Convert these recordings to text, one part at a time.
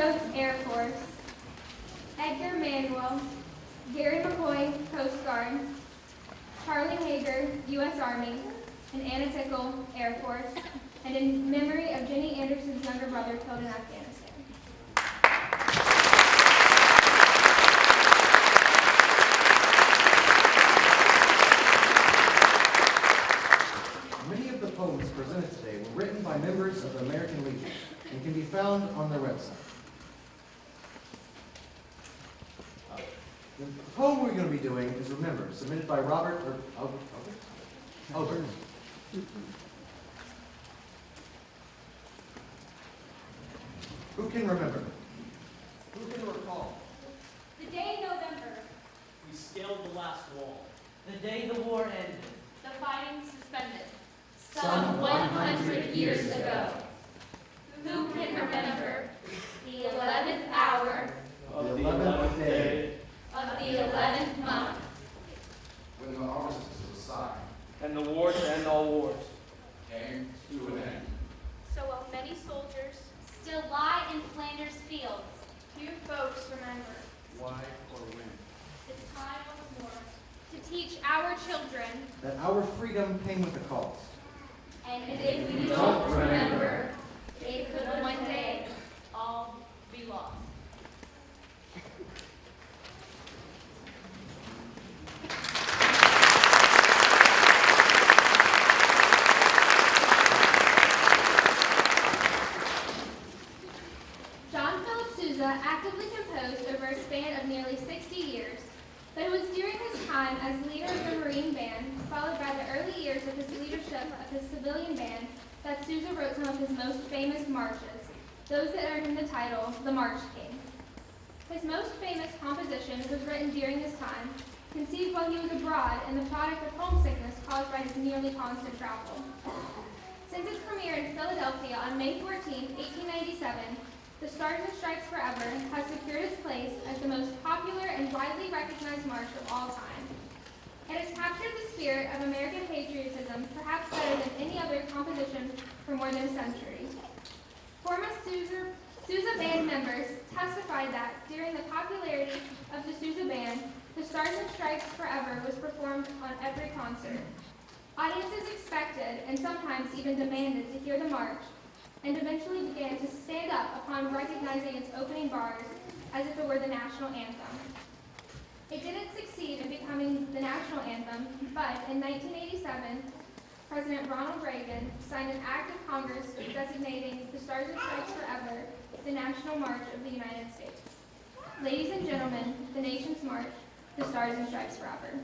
Oaks Air Force, Edgar Manuel, Gary McCoy, Coast Guard, Charlie Hager, U.S. Army, and Anna Tickle, Air Force, and in memory of Jenny Anderson's younger brother killed in Afghanistan. Many of the poems presented today were written by members of the American Legion and can be found on their website. The poem we're going to be doing is Remember, submitted by Robert Overture. Who can remember? Who can recall? The day in November. We scaled the last wall. The day the war ended. The fighting suspended. Some 100 years ago. Who can remember the 11th hour Of the 11th day. of the 11th month? When the armistice was signed, And the war to end all wars. came to an end. So while many soldiers still lie in Flanders Fields, Few folks remember. Why or when? it's time once more to teach our children, That our freedom came with a cost. and if we don't remember, it could one day all be lost. John Philip Sousa actively composed over a span of nearly 60 years, but it was during his time as leader of the Marine Band, followed by the early years of his leadership of his civilian band, that Sousa wrote some of his most famous marches, those that earned him the title, the March King. His most famous composition was written during this time, conceived while he was abroad and the product of homesickness caused by his nearly constant travel. Since its premiere in Philadelphia on May 14, 1897, the Stars and Stripes Forever has secured its place as the most popular and widely recognized march of all time. It has captured the spirit of American patriotism perhaps better than any other composition for more than a century. Former Sousa Band members testified that during the popularity of the Sousa Band, the Stars and Stripes Forever was performed on every concert. Audiences expected and sometimes even demanded to hear the march, and eventually began to stand up upon recognizing its opening bars as if it were the national anthem. It didn't succeed in becoming the national anthem, but in 1987, President Ronald Reagan signed an act of Congress designating the Stars and Stripes Forever the National March of the United States. Ladies and gentlemen, the nation's march, the Stars and Stripes Forever.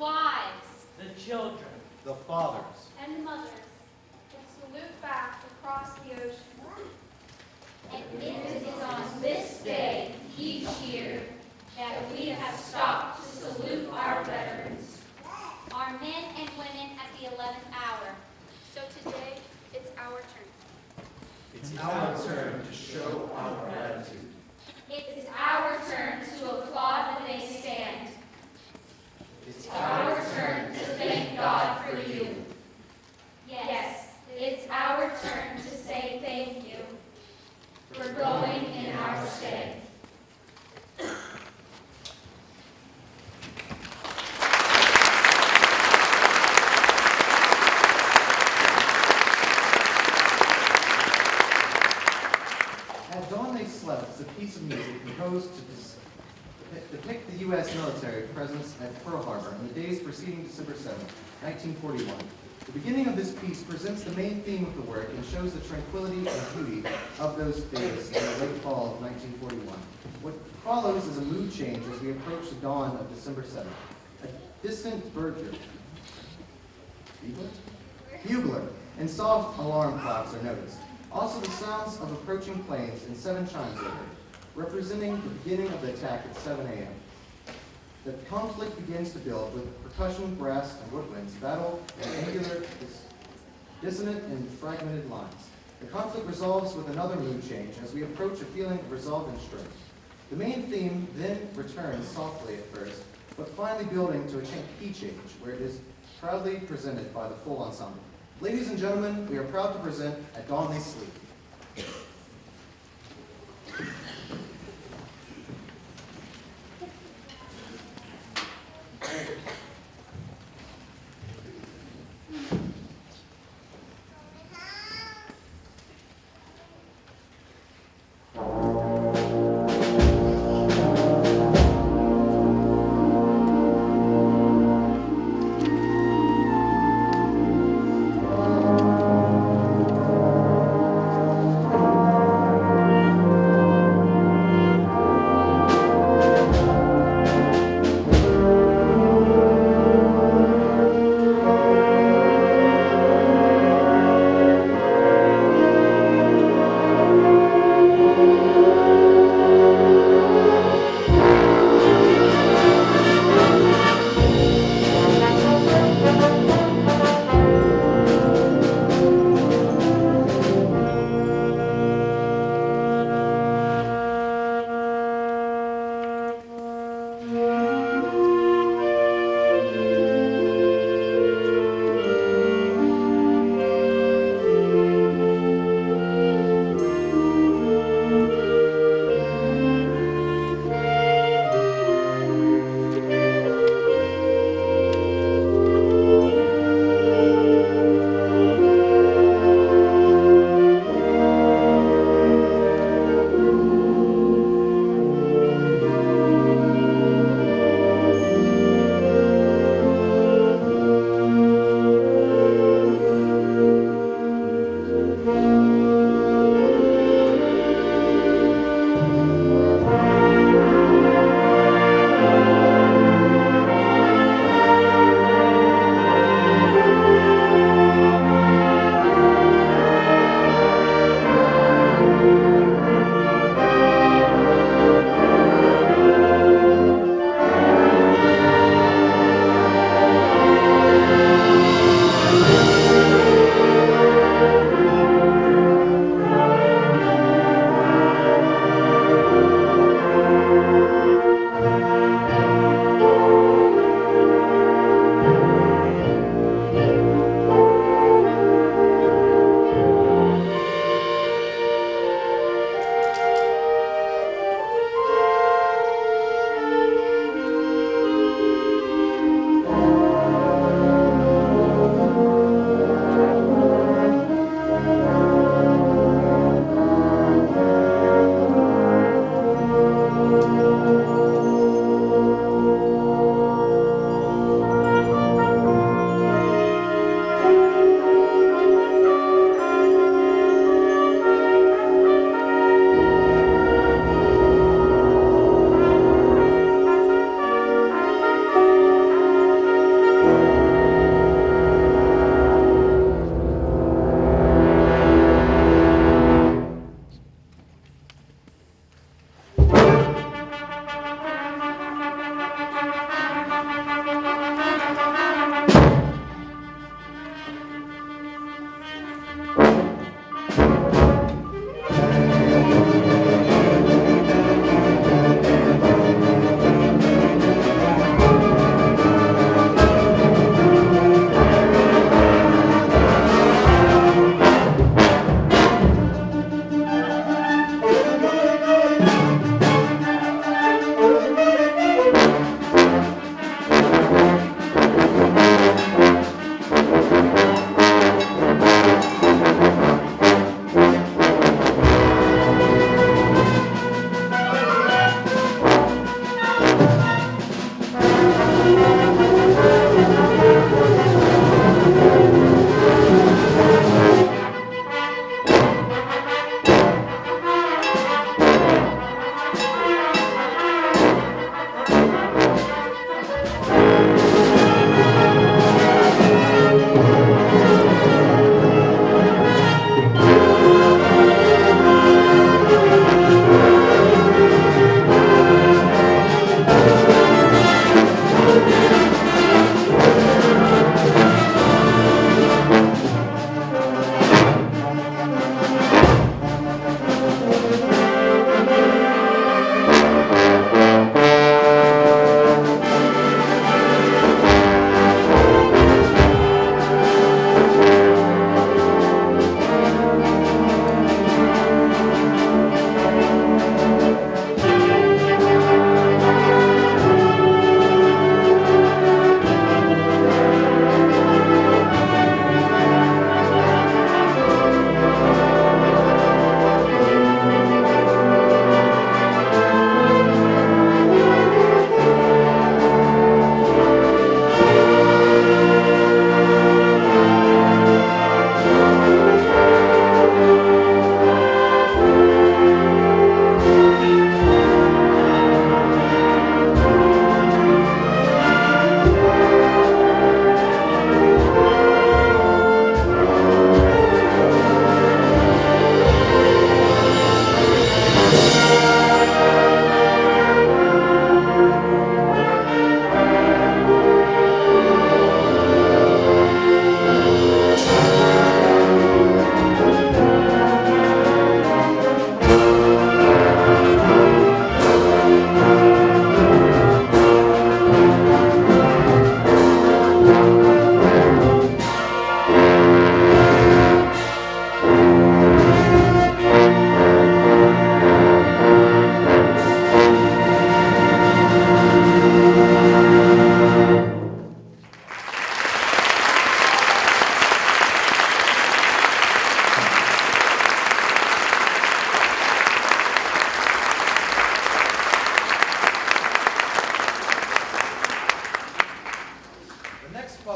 wives, the children, the fathers, and mothers, and salute back across the ocean. and it is on this day each year that we have stopped to salute our veterans, our men and women at the 11th hour. So today, it's our turn. It's our turn to show our gratitude. It is our turn to applaud when they stand. It's Our turn to thank God for you. Yes, it's our turn to say thank you for going in our stead. At Dawn They Slept is a piece of music composed to depict the U.S. military presence at Pearl Harbor in the days preceding December 7, 1941. The beginning of this piece presents the main theme of the work and shows the tranquility and beauty of those days in the late fall of 1941. What follows is a mood change as we approach the dawn of December 7th. A distant bugler and soft alarm clocks are noticed. Also, the sounds of approaching planes and 7 chimes are heard, representing the beginning of the attack at 7 a.m. The conflict begins to build with percussion, brass, and woodwinds battle in angular, dissonant, and fragmented lines. The conflict resolves with another mood change as we approach a feeling of resolve and strength. The main theme then returns softly at first, but finally building to a key change, where it is proudly presented by the full ensemble. Ladies and gentlemen, we are proud to present At Dawn They Sleep.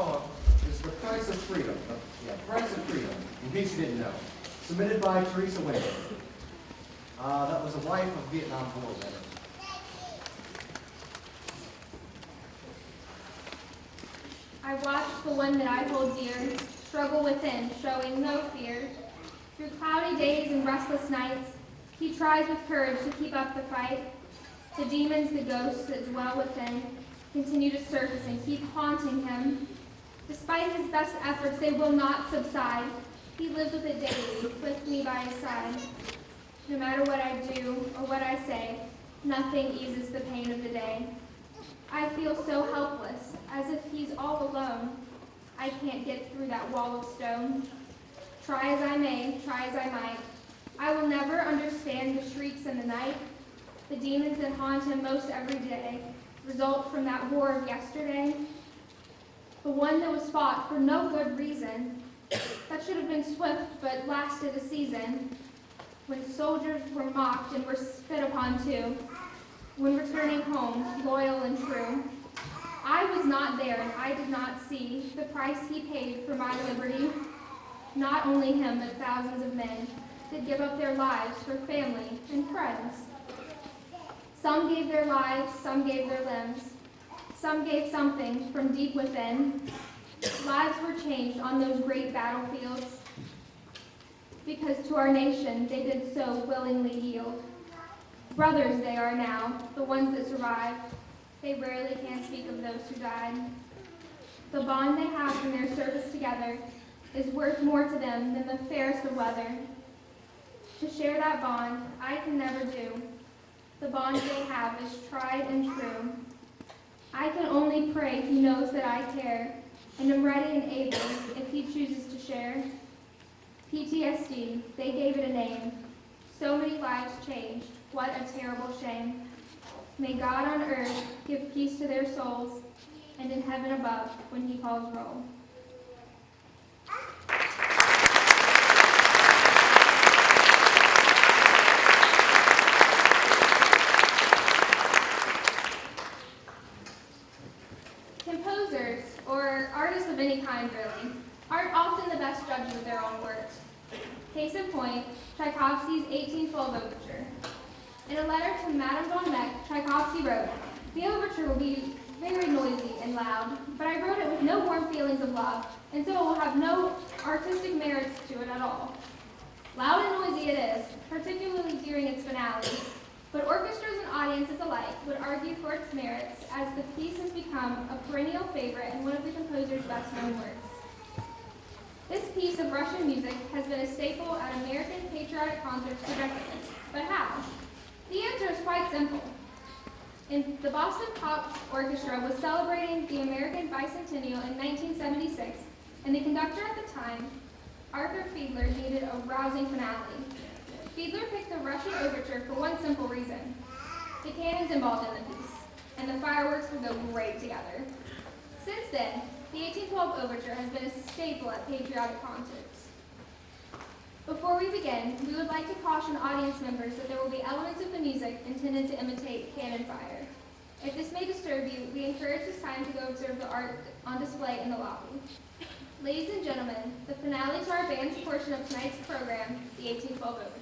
song is The Price of Freedom. Price of Freedom, in case you didn't know. Submitted by Teresa Winter. That was a wife of Vietnam War veteran. I watched the one that I hold dear struggle within, showing no fear. Through cloudy days and restless nights, he tries with courage to keep up the fight. The demons, the ghosts that dwell within, continue to surface and keep haunting him. Despite his best efforts, they will not subside. He lives with it daily, with me by his side. No matter what I do or what I say, nothing eases the pain of the day. I feel so helpless, as if he's all alone. I can't get through that wall of stone. Try as I may, try as I might, I will never understand the shrieks in the night. The demons that haunt him most every day result from that war of yesterday. The one that was fought for no good reason, that should have been swift but lasted a season. When soldiers were mocked and were spit upon too, when returning home, loyal and true. I was not there and I did not see the price he paid for my liberty. Not only him, but thousands of men that give up their lives for family and friends. Some gave their lives, some gave their limbs. Some gave something from deep within. Lives were changed on those great battlefields because to our nation they did so willingly yield. Brothers they are now, the ones that survived. They rarely can speak of those who died. The bond they have from their service together is worth more to them than the fairest of weather. To share that bond, I can never do. The bond they have is tried and true. I can only pray he knows that I care, and am ready and able if he chooses to share. PTSD, they gave it a name. So many lives changed, what a terrible shame. May God on earth give peace to their souls, and in heaven above when he calls roll. Composers, or artists of any kind really, aren't often the best judges of their own works. Case in point, Tchaikovsky's 1812 Overture. In a letter to Madame von Meck, Tchaikovsky wrote, "The overture will be very noisy and loud, but I wrote it with no warm feelings of love, and so it will have no artistic merits to it at all. Loud and noisy it is, particularly during its finale, but orchestras and audiences alike would argue for its merits as the piece has become a perennial favorite and one of the composer's best-known works. This piece of Russian music has been a staple at American patriotic concerts for decades, but how? The answer is quite simple. The Boston Pop Orchestra was celebrating the American bicentennial in 1976, and the conductor at the time, Arthur Fiedler, needed a rousing finale. Fiedler picked the Russian Overture for one simple reason. The cannons involved in the piece, and the fireworks would go great together. Since then, the 1812 Overture has been a staple at patriotic concerts. Before we begin, we would like to caution audience members that there will be elements of the music intended to imitate cannon fire. If this may disturb you, we encourage this time to go observe the art on display in the lobby. Ladies and gentlemen, the finale to our band's portion of tonight's program, the 1812 Overture.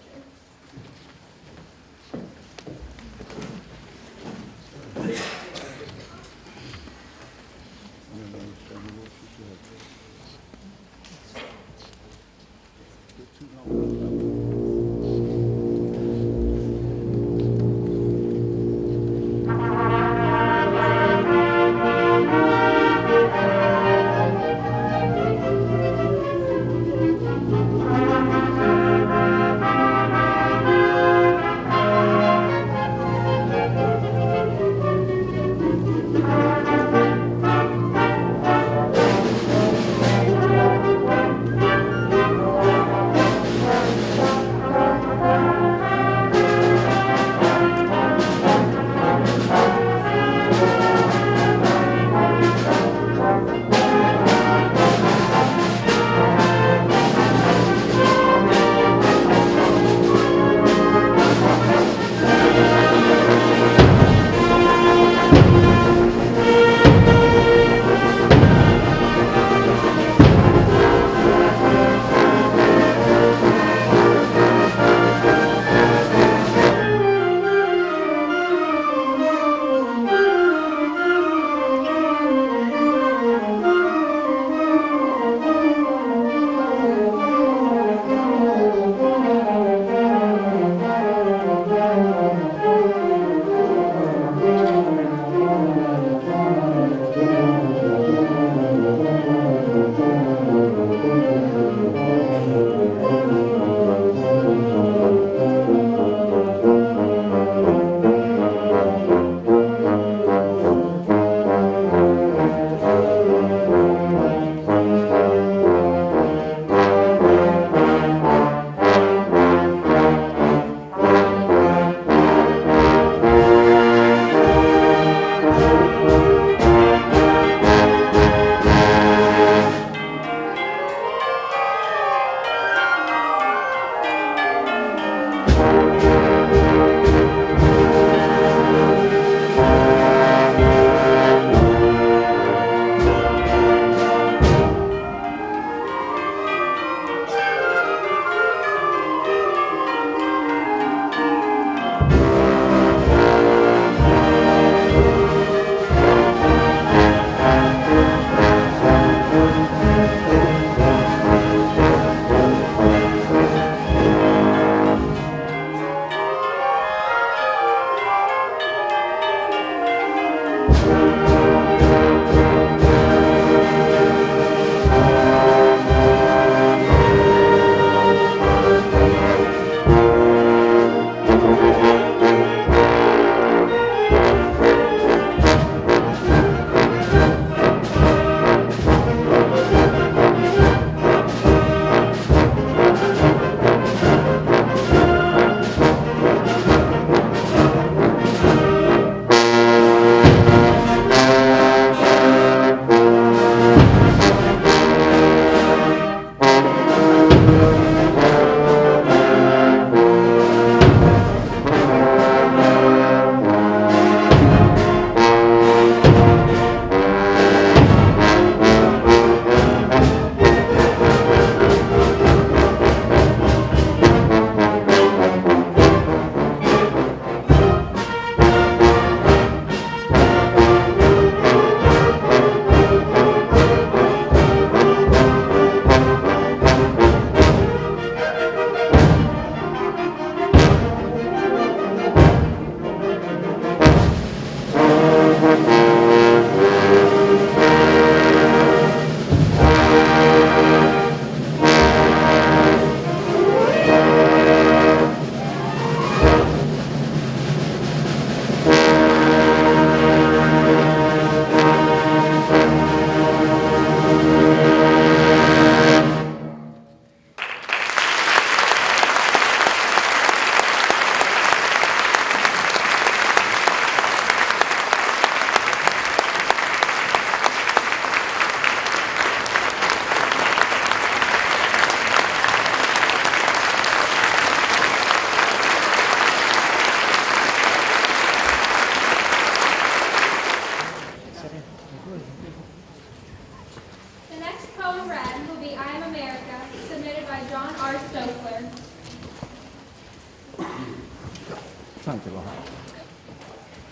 poem read will be I Am America, submitted by John R. Stokler.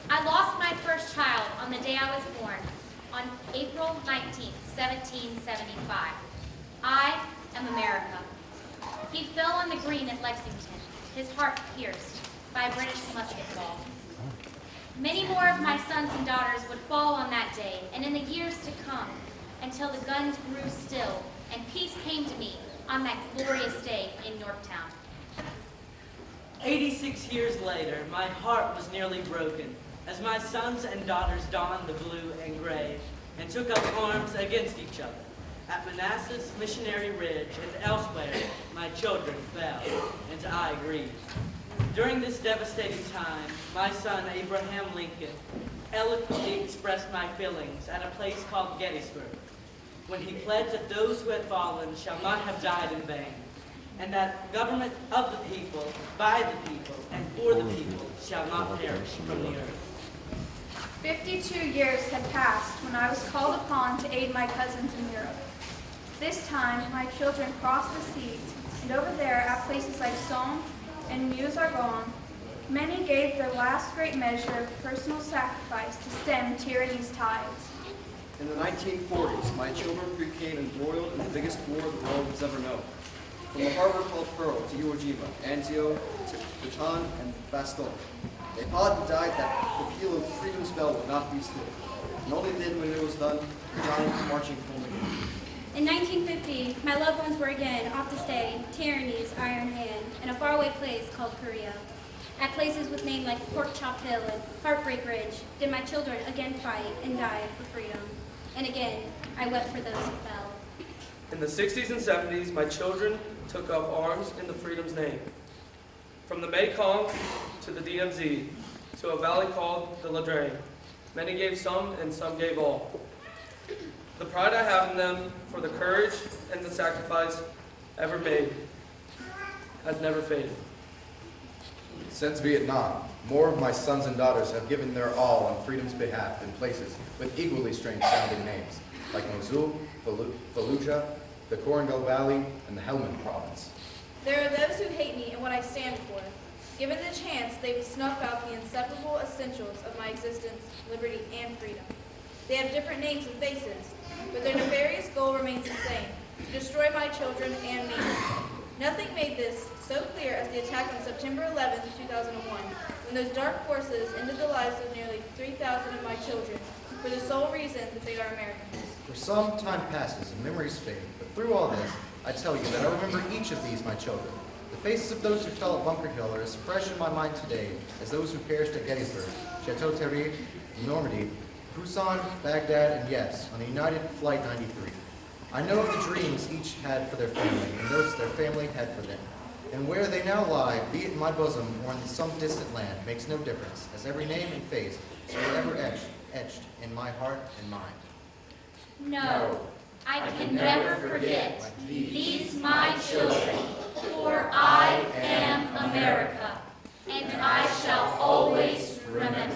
I lost my first child on the day I was born, on April 19th, 1775. I am America. He fell on the green at Lexington, his heart pierced by a British musket ball. Many more of my sons and daughters would fall on that day, and in the years to come, until the guns grew still, and peace came to me on that glorious day in Yorktown. 86 years later, my heart was nearly broken as my sons and daughters donned the blue and gray and took up arms against each other. At Manassas, Missionary Ridge, and elsewhere, my children fell, and I grieved. During this devastating time, my son Abraham Lincoln eloquently expressed my feelings at a place called Gettysburg, when he pledged that those who had fallen shall not have died in vain, and that government of the people, by the people, and for the people shall not perish from the earth. 52 years had passed when I was called upon to aid my cousins in Europe. This time, my children crossed the seas, and over there, at places like Somme and Meuse-Argonne, many gave their last great measure of personal sacrifice to stem tyranny's tides. In the 1940s, my children became embroiled in the biggest war the world has ever known. From a harbor called Pearl to Iwo Jima, Anzio, Bataan, and Bastogne. They fought and died that the peal of freedom's bell would not be still. And only then, when it was done, Bataan marching home again. In 1950, my loved ones were again off to stay tyranny's iron hand in a faraway place called Korea. At places with names like Pork Chop Hill and Heartbreak Ridge, did my children again fight and die for freedom. And again, I wept for those who fell. In the 60s and 70s, my children took up arms in the freedom's name. From the Mekong to the DMZ, to a valley called the Ladrain, many gave some and some gave all. The pride I have in them for the courage and the sacrifice ever made has never faded. Since Vietnam, more of my sons and daughters have given their all on freedom's behalf in places with equally strange sounding names, like Mosul, Fallujah, the Korengal Valley, and the Helmand Province. There are those who hate me and what I stand for. Given the chance, they would snuff out the inseparable essentials of my existence, liberty, and freedom. They have different names and faces, but their nefarious goal remains the same, to destroy my children and me. Nothing made this so clear as the attack on September 11, 2001, when those dark forces ended the lives of nearly 3,000 of my children for the sole reason that they are Americans. For some time passes and memories fade, but through all this, I tell you that I remember each of these, my children. The faces of those who fell at Bunker Hill are as fresh in my mind today as those who perished at Gettysburg, Chateau-Thierry, Normandy, Busan, Baghdad, and yes, on the United Flight 93. I know of the dreams each had for their family, and those their family had for them. And where they now lie, be it in my bosom or in some distant land, makes no difference, as every name and face is forever etched in my heart and mind. No, I can never forget these my children, for I am America, and I shall always remember.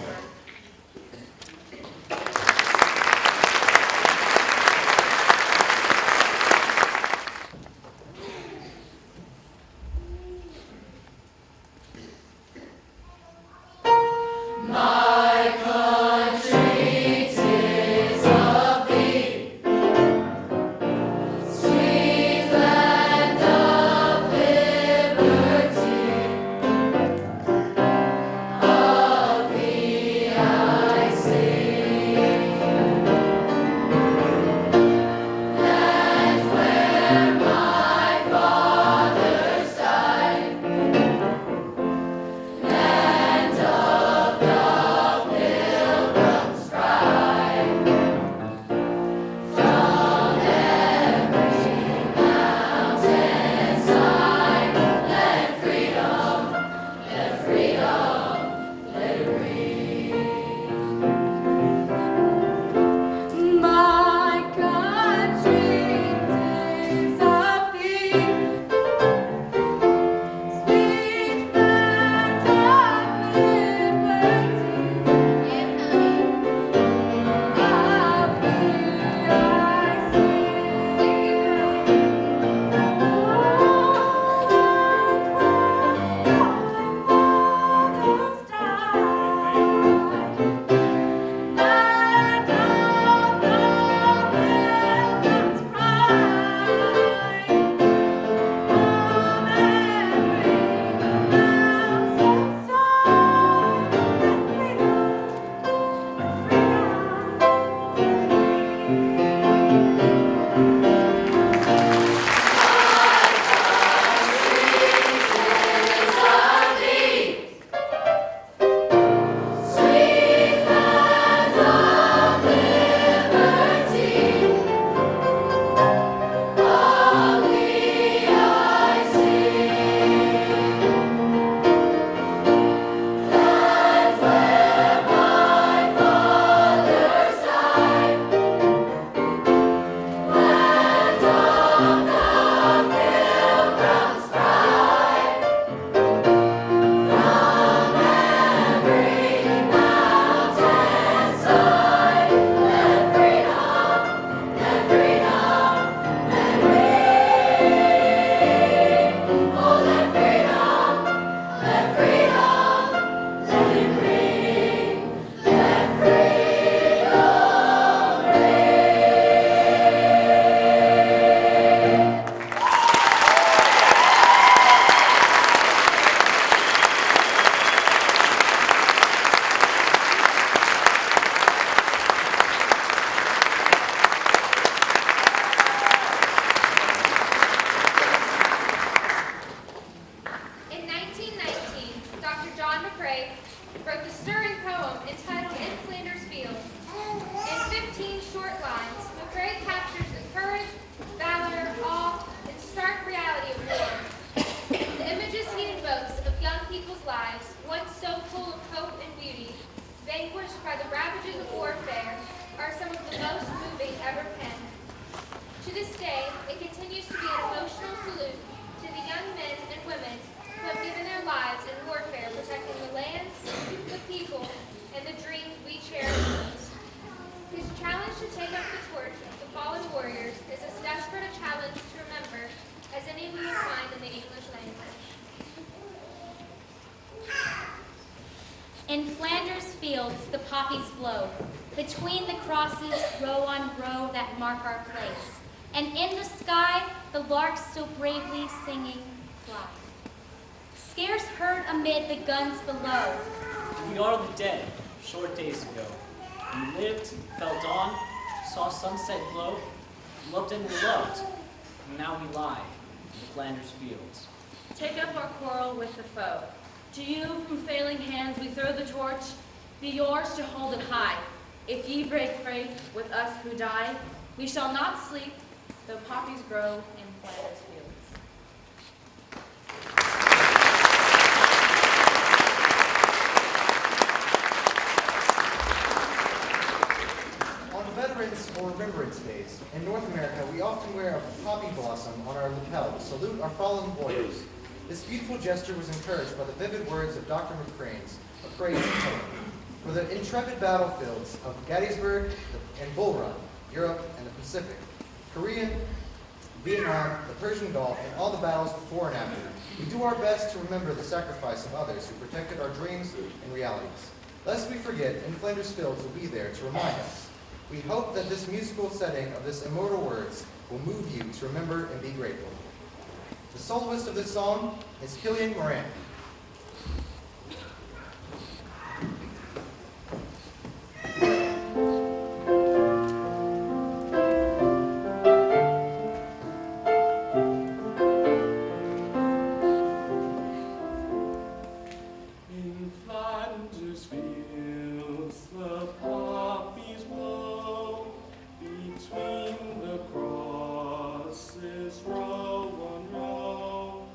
Liberty. this day, it continues to be an emotional salute to the young men and women who have given their lives in warfare protecting the lands, the people, and the dreams we cherish most. His challenge to take up the torch of the fallen warriors is as desperate a challenge to remember as any we will find in the English language. In Flanders Fields, the poppies blow, between the crosses, row on row that mark our place. And in the sky, the larks still bravely singing fly. Scarce heard amid the guns below. We are the dead, short days ago. We lived, felt on, saw sunset glow, loved and were loved, and now we lie in the Flanders Fields. Take up our quarrel with the foe. To you, from failing hands, we throw the torch. Be yours to hold it high. If ye break faith with us who die, we shall not sleep, though poppies grow in Flanders Fields. On Veterans or Remembrance Days, in North America, we often wear a poppy blossom on our lapel to salute our fallen warriors. This beautiful gesture was encouraged by the vivid words of Dr. McCrane's A Praise poem. For the intrepid battlefields of Gettysburg and Bull Run, Europe and the Pacific, Korea, Vietnam, the Persian Gulf, and all the battles before and after, we do our best to remember the sacrifice of others who protected our dreams and realities. Lest we forget, in Flanders Fields will be there to remind us. We hope that this musical setting of this immortal words will move you to remember and be grateful. The soloist of this song is Killian Moran. In Flanders Fields, the poppies blow, between the crosses, row on row,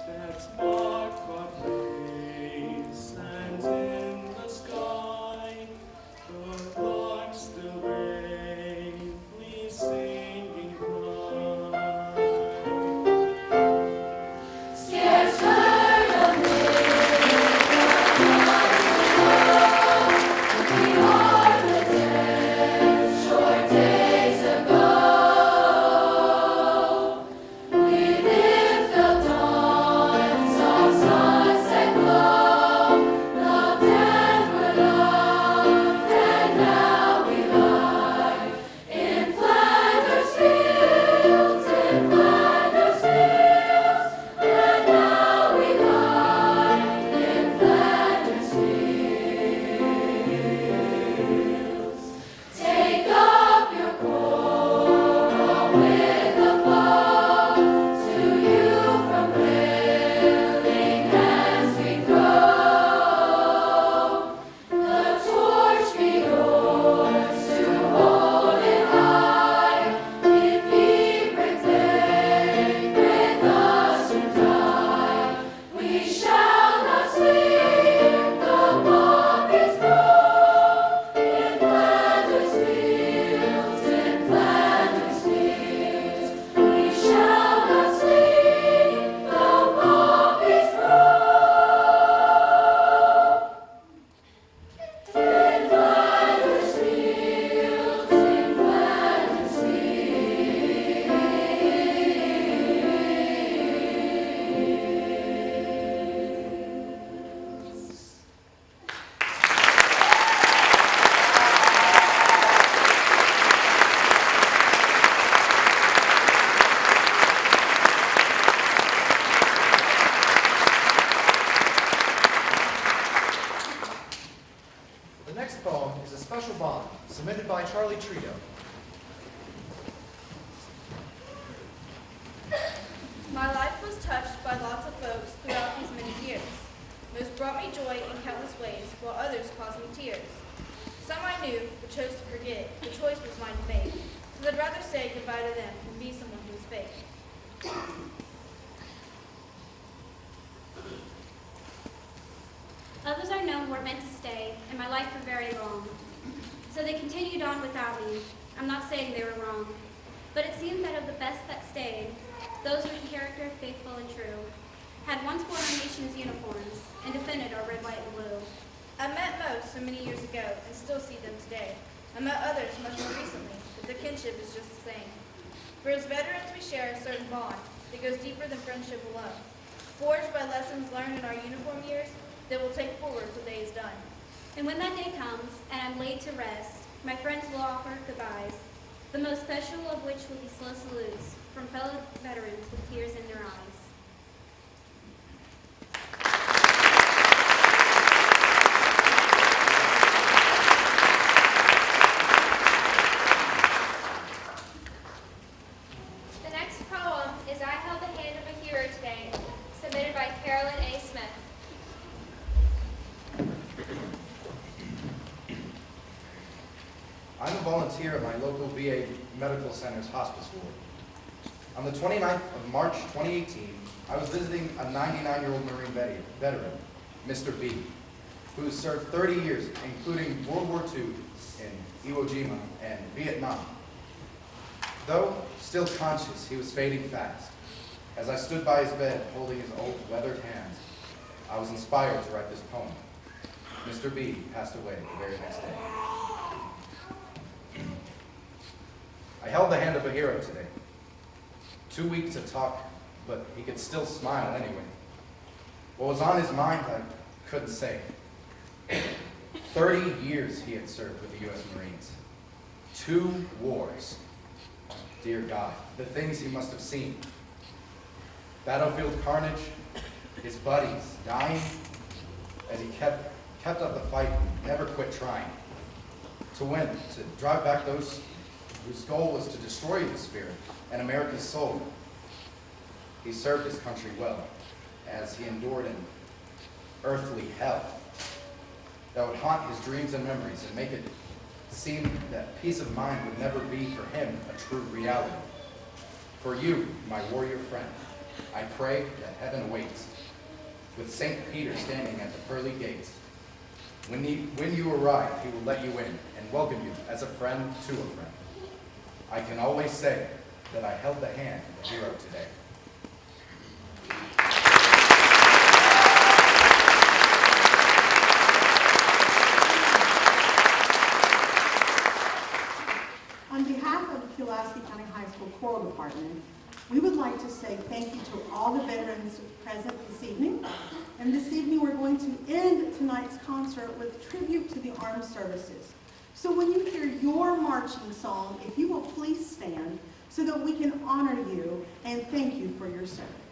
that's marked our place, and in the sky, the larks still bravely singing cry. Scarce heard a submitted by Charlie Trito. My life was touched by lots of folks throughout these many years. Most brought me joy in countless ways, while others caused me tears. Some I knew, but chose to forget. The choice was mine to make. So I'd rather say goodbye to them than be someone who is fake. Others I know were meant to stay in my life for very long. So they continued on without me. I'm not saying they were wrong. But it seems that of the best that stayed, those with character faithful and true, had once worn our nation's uniforms and defended our red, white, and blue. I met most so many years ago and still see them today. I met others much more recently, but the kinship is just the same. For as veterans, we share a certain bond that goes deeper than friendship alone, forged by lessons learned in our uniform years that will take forward till day is done. And when that day comes and I'm laid to rest, my friends will offer goodbyes, the most special of which will be slow salutes from fellow veterans with tears in their eyes. The next poem is I Held the Hand of a Hero Today, submitted by Carolyn A. Smith. I'm a volunteer at my local VA Medical Center's hospice ward. On the 29th of March 2018, I was visiting a 99-year-old Marine veteran, Mr. B, who has served 30 years, including World War II in Iwo Jima and Vietnam. Though still conscious, he was fading fast. As I stood by his bed, holding his old weathered hands, I was inspired to write this poem. Mr. B passed away the very next day. I held the hand of a hero today. Too weak to talk, but he could still smile anyway. What was on his mind, I couldn't say. 30 years he had served with the U.S. Marines. 2 wars. Dear God, the things he must have seen. Battlefield carnage, his buddies dying, as he kept up the fight and never quit trying. To win, to drive back those whose goal was to destroy the spirit and America's soul. He served his country well, as he endured an earthly hell that would haunt his dreams and memories and make it seem that peace of mind would never be for him a true reality. For you, my warrior friend, I pray that heaven awaits, with St. Peter standing at the pearly gates. When you arrive, he will let you in and welcome you as a friend to a friend. I can always say that I held the hand of a hero today. On behalf of the Pulaski County High School Choral Department, we would like to say thank you to all the veterans present this evening. And this evening we're going to end tonight's concert with tribute to the armed services. So when you hear your marching song, if you will please stand so that we can honor you and thank you for your service.